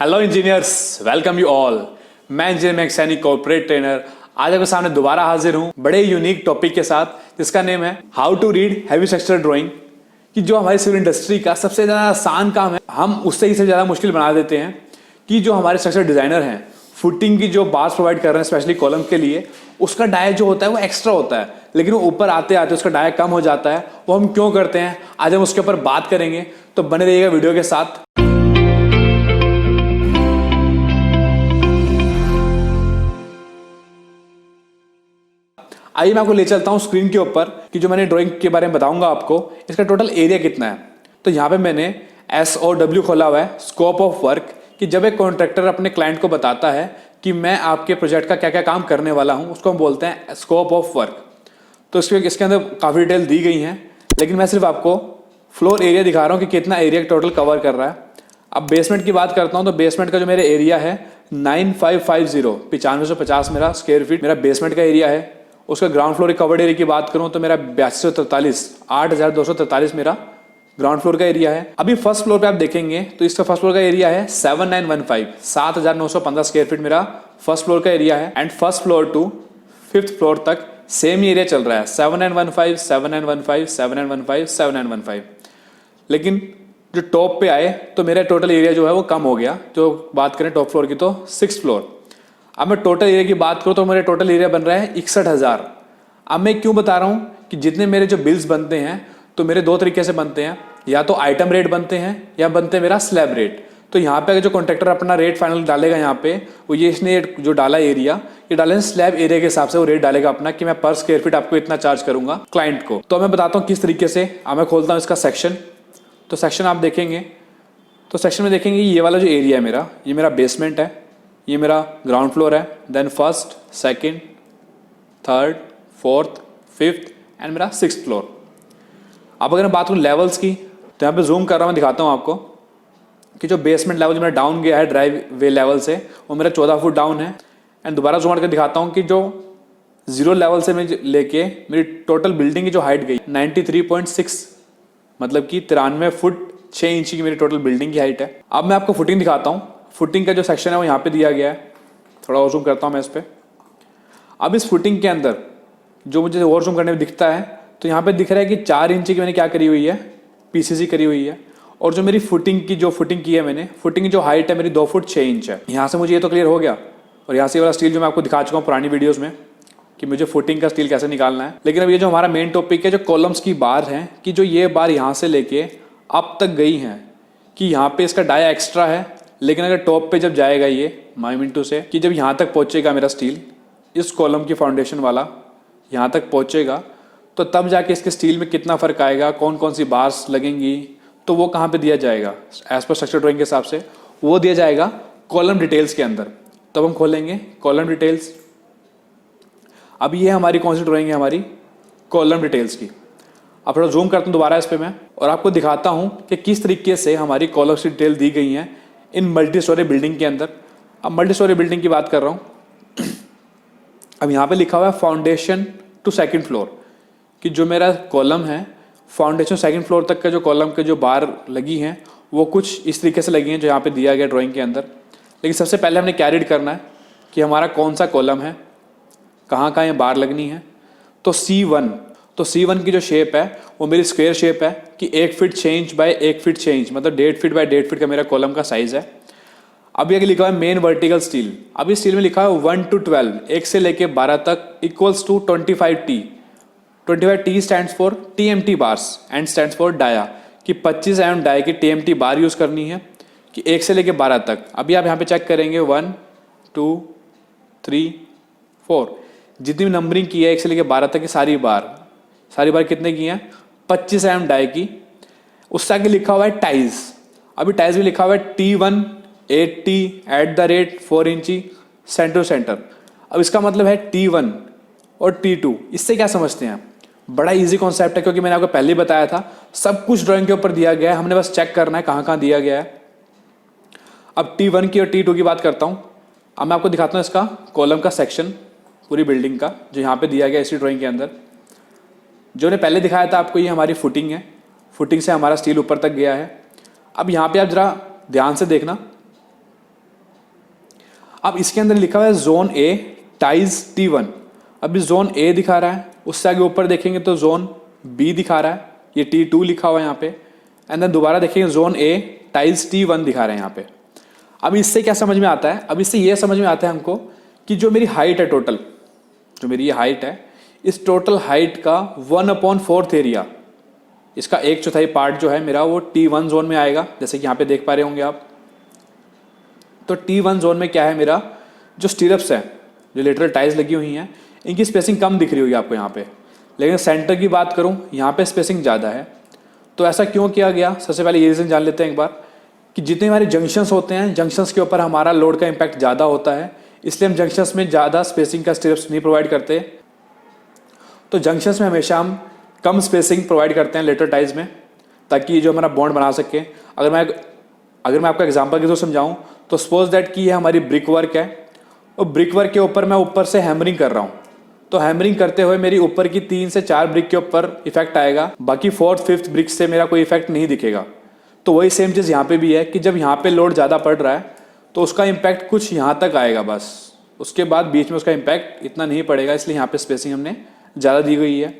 Hello engineers, welcome you all. मैं engineer mechanic corporate trainer आज आपके सामने दोबारा हाजिर हूं बड़े यूनिक टॉपिक के साथ जिसका नेम है how to read heavy structure drawing. कि जो हमारी सिविल इंडस्ट्री का सबसे ज़्यादा आसान काम है हम उससे ही ज़्यादा मुश्किल बना देते हैं। कि जो हमारे स्ट्रक्चर डिज़ाइनर हैं फुटिंग की जो बार्स प्रोवाइड कर रहे हैं स्पेशली कॉलम के लिए, उसका डाया जो होता है वो एक्स्ट्रा होता है, लेकिन वो ऊपर आते आते उसका डाया कम हो जाता है। वो हम क्यों करते हैं आज हम उसके ऊपर बात करेंगे, तो बने रहिएगा वीडियो के साथ। आइए मैं आपको ले चलता हूं स्क्रीन के ऊपर कि जो मैंने ड्राइंग के बारे में बताऊंगा आपको, इसका टोटल एरिया कितना है। तो यहाँ पे मैंने SOW खोला हुआ है, स्कोप ऑफ वर्क। कि जब एक कॉन्ट्रैक्टर अपने क्लाइंट को बताता है कि मैं आपके प्रोजेक्ट का क्या क्या काम करने वाला हूँ, उसको हम बोलते हैं स्कोप ऑफ वर्क। तो इसके अंदर काफ़ी डिटेल दी गई हैं, लेकिन मैं सिर्फ आपको फ्लोर एरिया दिखा रहा हूँ कि कितना एरिया टोटल कवर कर रहा है। अब बेसमेंट की बात करता हूँ तो बेसमेंट का जो मेरा एरिया है 9550 मेरा स्क्वायर फीट मेरा बेसमेंट का एरिया है। उसका ग्राउंड फ्लोर कवर्ड एरिया की बात करूं तो मेरा 8243 मेरा ग्राउंड फ्लोर का एरिया है। अभी फर्स्ट फ्लोर पे आप देखेंगे तो इसका फर्स्ट फ्लोर का एरिया है 7915 स्क्वायर फीट मेरा फर्स्ट फ्लोर का एरिया है। And first floor to fifth floor तक सेम एरिया चल रहा है 7915। लेकिन जो टॉप पे आए तो मेरा टोटल एरिया जो है वो कम हो गया। जो बात करें टॉप फ्लोर की तो 6th फ्लोर। अब मैं टोटल एरिया की बात करूं तो मेरा टोटल एरिया बन रहा है 61,000। अब मैं क्यों बता रहा हूं कि जितने मेरे जो बिल्स बनते हैं तो मेरे दो तरीके से बनते हैं, या तो आइटम रेट बनते हैं या बनते हैं मेरा स्लैब रेट। तो यहाँ पे अगर जो कॉन्ट्रैक्टर अपना रेट फाइनल डालेगा यहाँ पे वो ये इसने जो डाला एरिया ये डाले स्लैब एरिया के हिसाब से वो रेट डालेगा अपना कि मैं पर स्क्वायर फीट आपको इतना चार्ज करूंगा क्लाइंट को। तो मैं बताता हूँ किस तरीके से। अब मैं खोलता हूँ इसका सेक्शन। तो सेक्शन आप देखेंगे तो सेक्शन में देखेंगे ये वाला जो एरिया है मेरा, ये मेरा बेसमेंट है, ये मेरा ग्राउंड फ्लोर है, then first, second, third, fourth, fifth and मेरा 6th फ्लोर। अब अगर मैं बात करूँ लेवल्स की तो यहाँ पे जूम कर रहा हूँ, दिखाता हूँ आपको कि जो बेसमेंट लेवल जो मेरा डाउन गया है ड्राइव वे लेवल से वो मेरा 14 फुट डाउन है। एंड दोबारा जूम करके दिखाता हूँ कि जो 0 लेवल से मैं लेके मेरी टोटल बिल्डिंग की जो हाइट गई 93.6, मतलब कि 93 फुट 6 इंच की मेरी टोटल बिल्डिंग की हाइट है। अब मैं आपको फुटिंग दिखाता हूँ। फुटिंग का जो सेक्शन है वो यहाँ पे दिया गया है, थोड़ा और जूम करता हूँ मैं इस पे। अब इस फुटिंग के अंदर जो मुझे और जूम करने में दिखता है तो यहाँ पे दिख रहा है कि 4 इंच की मैंने क्या करी हुई है, PCC करी हुई है। और जो मेरी फुटिंग की है मैंने, फुटिंग की जो हाइट है मेरी 2 फुट 6 इंच है। यहाँ से मुझे ये तो क्लियर हो गया। और यहाँ से वाला स्टील जो मैं आपको दिखा चुका हूँ पुरानी वीडियोज में कि मुझे फुटिंग का स्टील कैसे निकालना है। लेकिन अब ये जो हमारा मेन टॉपिक है जो कॉलम्स की बार है, कि जो ये बार यहाँ से लेके अब तक गई हैं कि यहाँ पे इसका डाया एक्स्ट्रा है, लेकिन अगर टॉप पे जब जाएगा ये माइमिंटू से कि जब यहाँ तक पहुँचेगा मेरा स्टील इस कॉलम की फाउंडेशन वाला यहाँ तक पहुँचेगा तो तब जाके इसके स्टील में कितना फ़र्क आएगा, कौन कौन सी बार्स लगेंगी, तो वो कहाँ पे दिया जाएगा एज पर स्ट्रक्चर ड्राइंग के हिसाब से वो दिया जाएगा कॉलम डिटेल्स के अंदर। तब हम खोलेंगे कॉलम डिटेल्स। अब ये हमारी कौन सी ड्राइंग है, हमारी कॉलम डिटेल्स की। अब थोड़ा जूम करता हूँ दोबारा इस पर मैं और आपको दिखाता हूँ कि किस तरीके से हमारी कॉलम्स की डिटेल दी गई हैं इन मल्टी स्टोरी बिल्डिंग के अंदर। अब मल्टी स्टोरी बिल्डिंग की बात कर रहा हूँ। अब यहाँ पे लिखा हुआ है फाउंडेशन टू 2nd फ्लोर, कि जो मेरा कॉलम है फाउंडेशन 2nd फ्लोर तक का जो कॉलम के जो बार लगी हैं वो कुछ इस तरीके से लगी हैं जो यहाँ पे दिया गया ड्राइंग के अंदर। लेकिन सबसे पहले हमने क्या रीड करना है कि हमारा कौन सा कॉलम है, कहाँ कहाँ ये बार लगनी है। तो C1 की जो शेप है वो मेरी स्क्वायर शेप है कि 1 feet 6 inch bye 1 feet 6 inch, मतलब 1.5 फीट बाय 1.5 फीट का मेरा कॉलम का साइज है। अब ये लिखा हुआ है मेन वर्टिकल स्टील। अब इस स्टील में लिखा है 1 to 12, 1 से लेके 12 तक equals to 25T। 25T stands for TMT bars and stands for dia, कि 25 mm डाया की TMT बार यूज करनी है कि 1 से लेके 12 तक। अभी आप यहाँ पे चेक करेंगे 1 2 3 4 जितनी भी नंबरिंग की है 1 से लेके 12 तक की सारी बार कितने की हैं, 25 mm डाई की। उससे आगे लिखा हुआ है टाइज। अभी टाइज भी लिखा हुआ है T1 8T @ 4 इंची सेंटर टू सेंटर। अब इसका मतलब है T1 और T2। इससे क्या समझते हैं, बड़ा इजी कॉन्सेप्ट है, क्योंकि मैंने आपको पहले ही बताया था सब कुछ ड्राइंग के ऊपर दिया गया है, हमने बस चेक करना है कहाँ कहाँ दिया गया है। अब T1 की और T2 की बात करता हूँ। अब मैं आपको दिखाता हूँ इसका कॉलम का सेक्शन पूरी बिल्डिंग का जो यहाँ पे दिया गया इसी ड्राइंग के अंदर। जो ने पहले दिखाया था आपको, ये हमारी फुटिंग है, फुटिंग से हमारा स्टील ऊपर तक गया है। अब यहाँ पे आप जरा ध्यान से देखना अब इसके अंदर लिखा हुआ है जोन ए टाइज T1। अभी जोन ए दिखा रहा है, उससे आगे ऊपर देखेंगे तो जोन बी दिखा रहा है, ये T2 लिखा हुआ है यहाँ पे। एंड देन दोबारा देखेंगे जोन ए टाइज T1 दिखा रहे हैं यहाँ पे। अब इससे क्या समझ में आता है, अब इससे ये समझ में आता है हमको कि जो मेरी हाइट है टोटल, जो मेरी ये हाइट है, इस टोटल हाइट का 1/4 एरिया, इसका 1/4 पार्ट जो है मेरा वो T1 जोन में आएगा, जैसे कि यहाँ पे देख पा रहे होंगे आप। तो T1 जोन में क्या है, मेरा जो स्टीरप्स है, जो लेटरल टाइज लगी हुई हैं, इनकी स्पेसिंग कम दिख रही होगी आपको यहाँ पे, लेकिन सेंटर की बात करूँ यहाँ पे स्पेसिंग ज़्यादा है। तो ऐसा क्यों किया गया, सबसे पहले ये रीज़न जान लेते हैं एक बार, कि जितने हमारे जंक्शंस होते हैं, जंक्शंस के ऊपर हमारा लोड का इम्पैक्ट ज़्यादा होता है, इसलिए हम जंक्शंस में ज़्यादा स्पेसिंग का स्टीरप्स नहीं प्रोवाइड करते। तो जंक्शंस में हमेशा हम कम स्पेसिंग प्रोवाइड करते हैं लेटरल टाइज में, ताकि जो हमारा बॉन्ड बना सके। अगर मैं आपको एग्जांपल के थ्रू समझाऊं तो सपोज दैट कि ये हमारी ब्रिक वर्क है, और ब्रिक वर्क के ऊपर मैं ऊपर से हैमरिंग कर रहा हूँ, तो हैमरिंग करते हुए मेरी ऊपर की 3 से 4 ब्रिक के ऊपर इफेक्ट आएगा, बाकी 4th 5th ब्रिक से मेरा कोई इफेक्ट नहीं दिखेगा। तो वही सेम चीज़ यहाँ पे भी है कि जब यहाँ पे लोड ज़्यादा पड़ रहा है तो उसका इम्पैक्ट कुछ यहाँ तक आएगा बस, उसके बाद बीच में उसका इम्पैक्ट इतना नहीं पड़ेगा, इसलिए यहाँ पे स्पेसिंग हमने ज़्यादा दी गई है।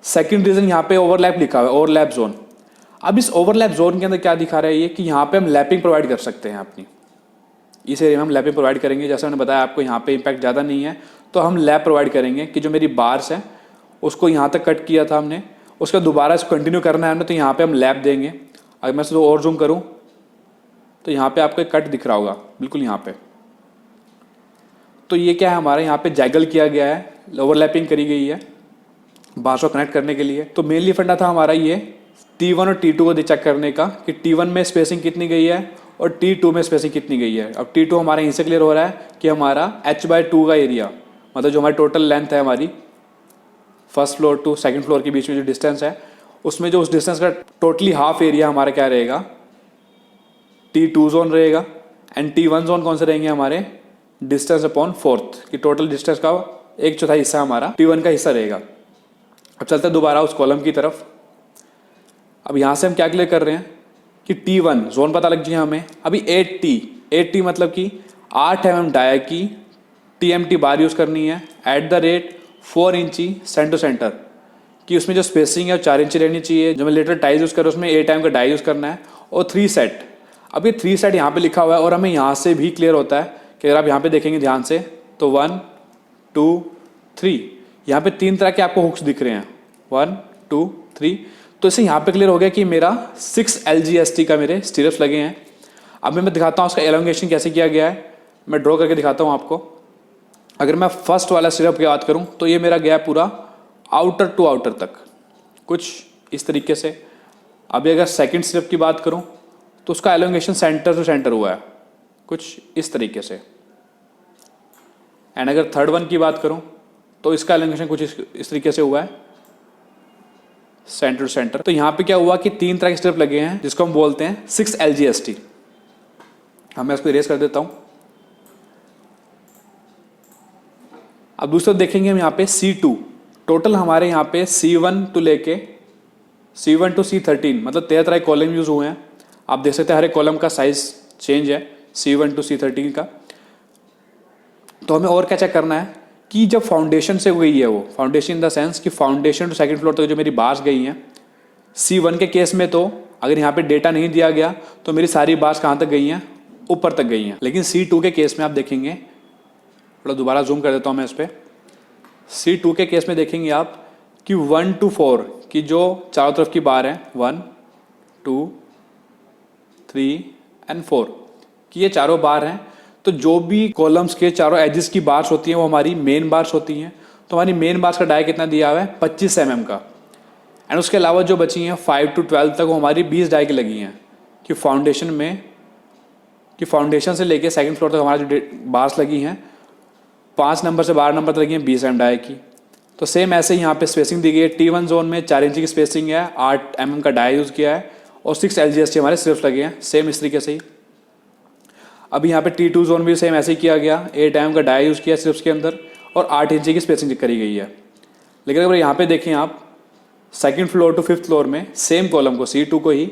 सेकेंड रीज़न यहाँ पे ओवरलैप लिखा हुआ है, ओवरलैप जोन। अब इस ओवरलैप जोन के अंदर क्या दिखा रहा है ये, कि यहाँ पे हम लैपिंग प्रोवाइड कर सकते हैं अपनी, इस एरिया में हम लैपिंग प्रोवाइड करेंगे। जैसे मैंने बताया आपको यहाँ पे इम्पैक्ट ज़्यादा नहीं है, तो हम लैप प्रोवाइड करेंगे कि जो मेरी बार्स है उसको यहाँ तक कट किया था हमने, उसका दोबारा इसको कंटिन्यू करना है हमने, तो यहाँ पे हम लैप देंगे। अगर मैं इसको और जूम करूँ तो यहाँ पे आपको एक कट दिख रहा होगा बिल्कुल यहाँ पे। तो ये क्या है, हमारे यहाँ पे जैगल किया गया है, ओवरलैपिंग करी गई है बार्स को कनेक्ट करने के लिए। तो मेनली फंडा था हमारा ये T1 और T2 को चेक करने का कि T1 में स्पेसिंग कितनी गई है और T2 में स्पेसिंग कितनी गई है। अब T2 हमारा यहीं से क्लियर हो रहा है कि हमारा h/2 का एरिया, मतलब जो हमारी टोटल लेंथ है हमारी first floor to second floor के बीच में जो डिस्टेंस है, उसमें जो उस डिस्टेंस का टोटली हाफ एरिया हमारा क्या रहेगा, T2 जोन रहेगा। एंड T1 जोन कौन से रहेंगे हमारे, डिस्टेंस अपॉन 4th, कि टोटल डिस्टेंस का 1/4 हिस्सा हमारा T1 का हिस्सा रहेगा। अब चलते हैं दोबारा उस कॉलम की तरफ। अब यहाँ से हम क्या क्लियर कर रहे हैं कि T1 जोन पता लग जाए हमें। अभी 8T मतलब कि 8 mm डाया की TMT बार यूज़ करनी है एट द रेट 4 इंची सेंटर टू सेंटर, कि उसमें जो स्पेसिंग है वो 4 इंची रहनी चाहिए। जो मैं लेटर टाइज यूज़ कर रहा हूँ उसमें 8 mm का डाई यूज़ करना है, और 3 सेट। अब ये 3 सेट यहाँ पे लिखा हुआ है, और हमें यहाँ से भी क्लियर होता है कि अगर आप यहाँ पे देखेंगे ध्यान से तो 1 2 3 यहाँ पे 3 तरह के आपको हुक्स दिख रहे हैं, 1 2 3। तो इससे यहाँ पे क्लियर हो गया कि मेरा 6 LGST का मेरे स्टीरप्स लगे हैं। अब मैं दिखाता हूँ उसका एलोंगेशन कैसे किया गया है, मैं ड्रॉ करके दिखाता हूँ आपको। अगर मैं फर्स्ट वाला स्टीरप की बात करूँ तो ये मेरा गया पूरा आउटर टू आउटर तक, कुछ इस तरीके से। अभी अगर सेकंड स्टीरप की बात करूँ तो उसका एलोंगेशन सेंटर टू सेंटर हुआ है, कुछ इस तरीके से। एंड अगर थर्ड वन की बात करूँ तो इसका एलोंगेशन कुछ इस तरीके से हुआ है, सेंटर टू सेंटर। तो यहाँ पे क्या हुआ कि 3 तरह के स्ट्रिप लगे हैं जिसको हम बोलते हैं 6 LGST। मैं इसको इरेज कर देता हूँ। अब दूसरा देखेंगे हम यहाँ पे C2, टोटल हमारे यहाँ पे C1 टू लेके C1 टू C13, मतलब 13 तरह के कॉलम यूज हुए हैं। आप देख सकते हैं हर एक कॉलम का साइज चेंज है C1 टू C13 का। तो हमें और क्या चेक करना है कि जब फाउंडेशन से गई है, वो फाउंडेशन इन द सेंस कि फाउंडेशन टू सेकंड फ्लोर तक जो मेरी बार्स गई हैं, C1 के केस में तो अगर यहाँ पे डेटा नहीं दिया गया तो मेरी सारी बार्स कहाँ तक गई हैं, ऊपर तक गई हैं। लेकिन C2 के केस में आप देखेंगे, थोड़ा दोबारा जूम कर देता हूँ मैं इस पर। C2 के केस में देखेंगे आप कि 1 to 4 की जो चारों तरफ की बार है, 1 2 3 एंड 4 कि ये चारों बार हैं। तो जो भी कॉलम्स के चारों एजेस की बार्स होती हैं वो हमारी मेन बार्स होती हैं। तो हमारी मेन बार्स का डाई कितना दिया हुआ है, 25 mm का। एंड उसके अलावा जो बची हैं 5 to 12 तक वो हमारी 20 डाई की लगी हैं, कि फाउंडेशन में, कि फाउंडेशन से लेके सेकंड फ्लोर तक हमारी जो बार्स लगी हैं 5 नंबर से 12 नंबर तक लगी हैं 20 mm डाई की। तो सेम ऐसे ही यहाँ पे स्पेसिंग दी गई है। T1 जोन में 4 इंच की स्पेसिंग है, 8 mm का डाई यूज़ किया है, और 6 LGST हमारे सिर्फ लगे हैं, सेम इस तरीके से ही। अभी यहाँ पे T2 जोन भी सेम ऐसे ही किया गया, 8 mm का डाई यूज़ किया सिर्फ के अंदर, और 8 इंच की स्पेसिंग करी गई है। लेकिन अगर यहाँ पे देखें आप second floor to 5th floor में सेम कॉलम को, C2 को ही,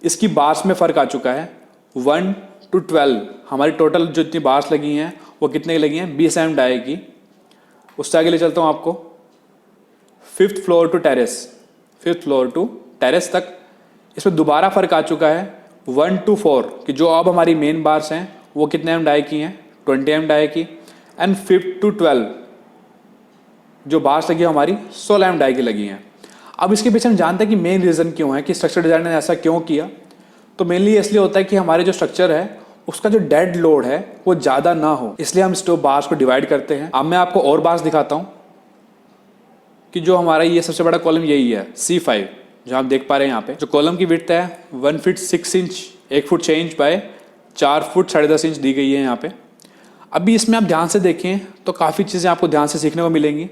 इसकी बार्स में फ़र्क आ चुका है। 1 टू 12 हमारी टोटल जो इतनी बार्स लगी हैं वो कितने की लगी हैं, 20 mm डाई की। उससे आगे ले चलता हूँ आपको, 5th floor to terrace, 5th floor to terrace तक। इसमें दोबारा फ़र्क आ चुका है 1 to 4 कि जो अब हमारी मेन बार्स हैं वो कितने mm डाई की हैं, 20 mm डाई की। एंड 5th to 12 जो बार्स लगी है हमारी 16 mm डाई की लगी हैं। अब इसके पीछे हम जानते हैं कि मेन रीज़न क्यों है कि स्ट्रक्चर डिज़ाइनर ने ऐसा क्यों किया। तो मेनली इसलिए होता है कि हमारे जो स्ट्रक्चर है उसका जो डेड लोड है वो ज़्यादा ना हो, इसलिए हम स्टोव बार्स को डिवाइड करते हैं। अब मैं आपको और बार्स दिखाता हूँ कि जो हमारा ये सबसे बड़ा कॉलम यही है C5 जो आप देख पा रहे हैं यहाँ पे। जो कॉलम की विड्थ है 1 feet 6 inch, 1 foot 6 inch by 4 foot 10.5 inch दी गई है यहाँ पे। अभी इसमें आप ध्यान से देखें तो काफ़ी चीज़ें आपको ध्यान से सीखने को मिलेंगी।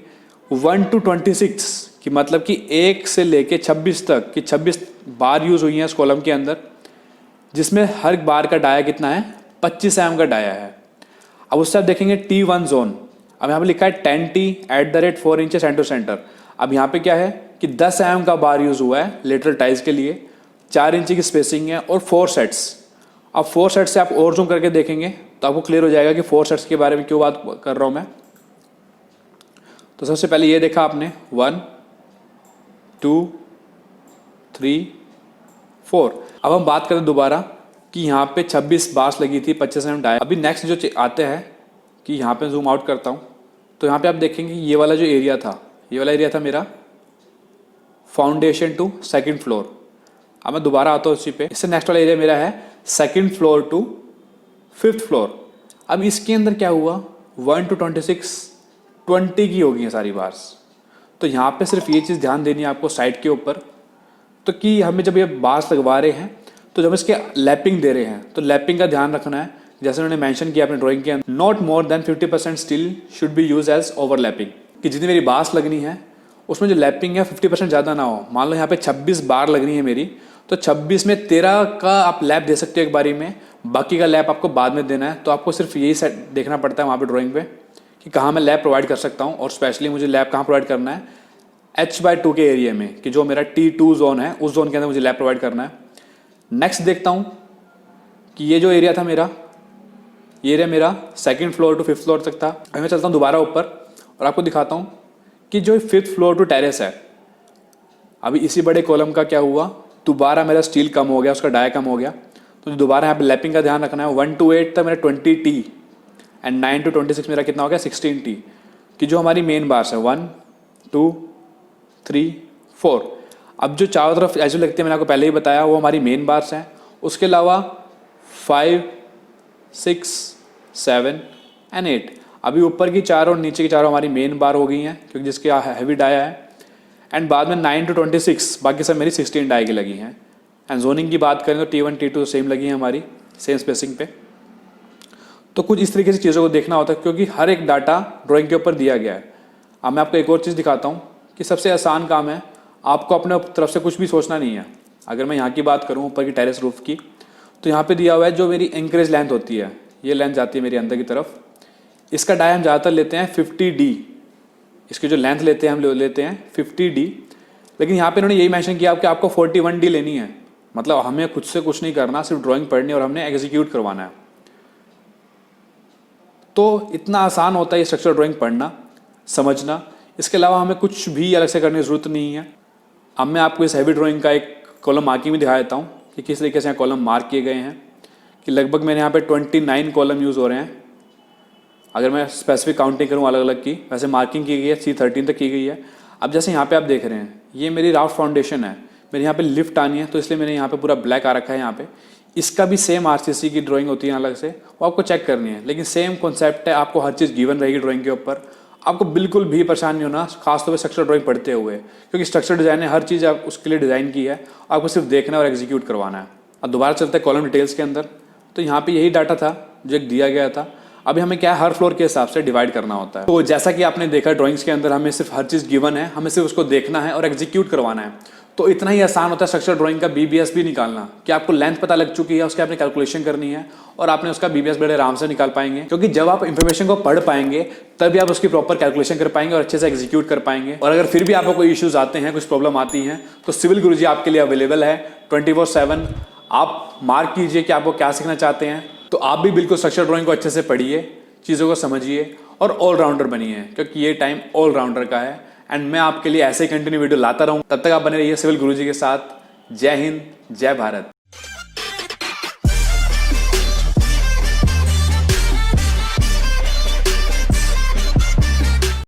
1 to 26 की मतलब कि 1 से लेके 26 तक की 26 बार यूज़ हुई हैं इस कॉलम के अंदर, जिसमें हर बार का डाया कितना है, 25 mm का डाया है। अब उससे आप देखेंगे T1 जोन, अब यहाँ पे लिखा है 10T @ 4 inches centre to centre. अब यहाँ पे क्या है कि 10 mm का बार यूज़ हुआ है लेटरल टाइज के लिए, 4 इंच की स्पेसिंग है और 4 सेट्स। अब 4 सेट्स से आप और जूम करके देखेंगे तो आपको क्लियर हो जाएगा कि 4 सेट्स के बारे में क्यों बात कर रहा हूँ मैं। तो सबसे पहले ये देखा आपने 1 2 3 4। अब हम बात करें दोबारा कि यहाँ पे 26 बार्स लगी थी 25 mm डाई। अभी नेक्स्ट जो आते हैं कि यहाँ पे जूम आउट करता हूँ तो यहाँ पे आप देखेंगे ये वाला जो एरिया था, ये वाला एरिया था मेरा फाउंडेशन टू 2nd फ्लोर। अब मैं दोबारा आता हूँ उसी पे, इससे नेक्स्ट वाला एरिया मेरा है 2nd floor to 5th floor. अब इसके अंदर क्या हुआ 1 to 26 20 की होगी सारी बार्स। तो यहाँ पे सिर्फ ये चीज़ ध्यान देनी है आपको साइड के ऊपर, तो कि हमें जब ये बार्स लगवा रहे हैं तो जब इसके लैपिंग दे रहे हैं तो लैपिंग का ध्यान रखना है। जैसे उन्होंने मेंशन किया अपने ड्राइंग के अंदर, not more than 50% steel should be use as overlapping, कि जितनी मेरी बार्स लगनी है उसमें जो लैपिंग है 50% ज़्यादा ना हो। मान लो यहाँ पे 26 बार लगनी है मेरी, तो 26 में 13 का आप लैप दे सकते हो एक बारी में, बाकी का लैप आपको बाद में देना है। तो आपको सिर्फ यही सेट देखना पड़ता है वहाँ पे ड्राइंग पे कि कहाँ मैं लैप प्रोवाइड कर सकता हूँ, और स्पेशली मुझे लैप कहाँ प्रोवाइड करना है H/2 के एरिया में, कि जो मेरा T2 जोन है उस जोन के अंदर मुझे लैप प्रोवाइड करना है। नेक्स्ट देखता हूँ कि ये जो एरिया था मेरा, ये एरिया मेरा 2nd floor to 5th floor तक था। अभी मैं चलता हूँ दोबारा ऊपर और आपको दिखाता हूँ कि जो 5th फ्लोर टू टेरेस है, अभी इसी बड़े कॉलम का क्या हुआ, दोबारा मेरा स्टील कम हो गया, उसका डाया कम हो गया। तो दोबारा यहाँ पे लैपिंग का ध्यान रखना है। 1 to 8 था मेरा 20T एंड 9 to 26 मेरा कितना हो गया 16T, कि जो हमारी मेन बार्स है 1 2 3 4। अब जो चारों तरफ ऐसे लगते हैं मैंने आपको पहले ही बताया वो हमारी मेन बार्स हैं। उसके अलावा 5 6 7 एंड 8, अभी ऊपर की चारों और नीचे की चारों हमारी मेन बार हो गई हैं क्योंकि जिसके हैवी डाया है। एंड बाद में 9 to 26 बाकी सब मेरी 16 डाई की लगी हैं। एंड जोनिंग की बात करें तो T1 T2 सेम लगी है हमारी, सेम स्पेसिंग पे। तो कुछ इस तरीके से चीज़ों को देखना होता है क्योंकि हर एक डाटा ड्राइंग के ऊपर दिया गया है। अब मैं आपको एक और चीज़ दिखाता हूँ कि सबसे आसान काम है, आपको अपने तरफ से कुछ भी सोचना नहीं है। अगर मैं यहाँ की बात करूँ ऊपर की टेरेस रूफ की, तो यहाँ पे दिया हुआ है जो मेरी एंकरेज लेंथ होती है, ये लेंथ जाती है मेरी अंदर की तरफ। इसका डाई हम ज़्यादातर लेते हैं 50D, इसकी जो लेंथ लेते हैं हम लेते हैं 50D। लेकिन यहाँ पे इन्होंने यही मेंशन किया कि आपको 41D लेनी है, मतलब हमें खुद से कुछ नहीं करना, सिर्फ ड्राइंग पढ़नी और हमने एग्जीक्यूट करवाना है। तो इतना आसान होता है ये स्ट्रक्चर ड्राइंग पढ़ना समझना, इसके अलावा हमें कुछ भी अलग से करने की ज़रूरत नहीं है। अब मैं आपको इस हैवी ड्राइंग का एक कॉलम मार्किंग भी दिखा देता हूँ कि किस तरीके से यहाँ कॉलम मार्क किए गए हैं, कि लगभग मेरे यहाँ पे 29 कॉलम यूज़ हो रहे हैं। अगर मैं स्पेसिफिक काउंटिंग करूँ अलग अलग की, वैसे मार्किंग की गई है C13 तक की गई है। अब जैसे यहाँ पे आप देख रहे हैं ये मेरी राफ्ट फाउंडेशन है, मेरे यहाँ पे लिफ्ट आनी है तो इसलिए मैंने यहाँ पे पूरा ब्लैक आ रखा है। यहाँ पे इसका भी सेम RCC की ड्राइंग होती है अलग से, वो आपको चेक करनी है, लेकिन सेम कॉन्सेप्ट है, आपको हर चीज़ गिवन रहेगी ड्राइंग के ऊपर। आपको बिल्कुल भी परेशान नहीं होना, खासतौर पर स्ट्रक्चर ड्राइंग पढ़ते हुए, क्योंकि स्ट्रक्चर डिज़ाइन ने हर चीज़ आप उसके लिए डिज़ाइन की है, आपको सिर्फ देखना है और एग्जीक्यूट करवाना है। अब दोबारा चलते हैं कॉलम डिटेल्स के अंदर। तो यहाँ पे यही डाटा था जो एक दिया गया था। अभी हमें क्या है, हर फ्लोर के हिसाब से डिवाइड करना होता है। तो जैसा कि आपने देखा ड्राइंग्स के अंदर हमें सिर्फ हर चीज़ गिवन है, हमें सिर्फ उसको देखना है और एग्जीक्यूट करवाना है। तो इतना ही आसान होता है स्ट्रक्चर ड्राइंग का BBS भी निकालना, कि आपको लेंथ पता लग चुकी है, उसके आपने कैलकुलेशन करनी है और आपने उसका BBS बड़े आराम से निकाल पाएंगे। क्योंकि जब आप इंफॉर्मेशन को पढ़ पाएंगे तभी आप उसकी प्रॉपर कैलकुलेशन कर पाएंगे और अच्छे से एग्जीक्यूट कर पाएंगे। और अगर फिर भी आपको कोई इश्यूज आते हैं, कुछ प्रॉब्लम आती हैं, तो सिविल गुरुजी आपके लिए अवेलेबल है 24/7। आप मार्क कीजिए कि आपको क्या सीखना चाहते हैं, तो आप भी बिल्कुल स्ट्रक्चर ड्राइंग को अच्छे से पढ़िए, चीज़ों को समझिए और ऑलराउंडर बनिए, क्योंकि ये टाइम ऑलराउंडर का है। एंड मैं आपके लिए ऐसे ही कंटिन्यू वीडियो लाता रहूँ। तब तक आप बने रहिए सिविल गुरुजी के साथ। जय हिंद, जय भारत।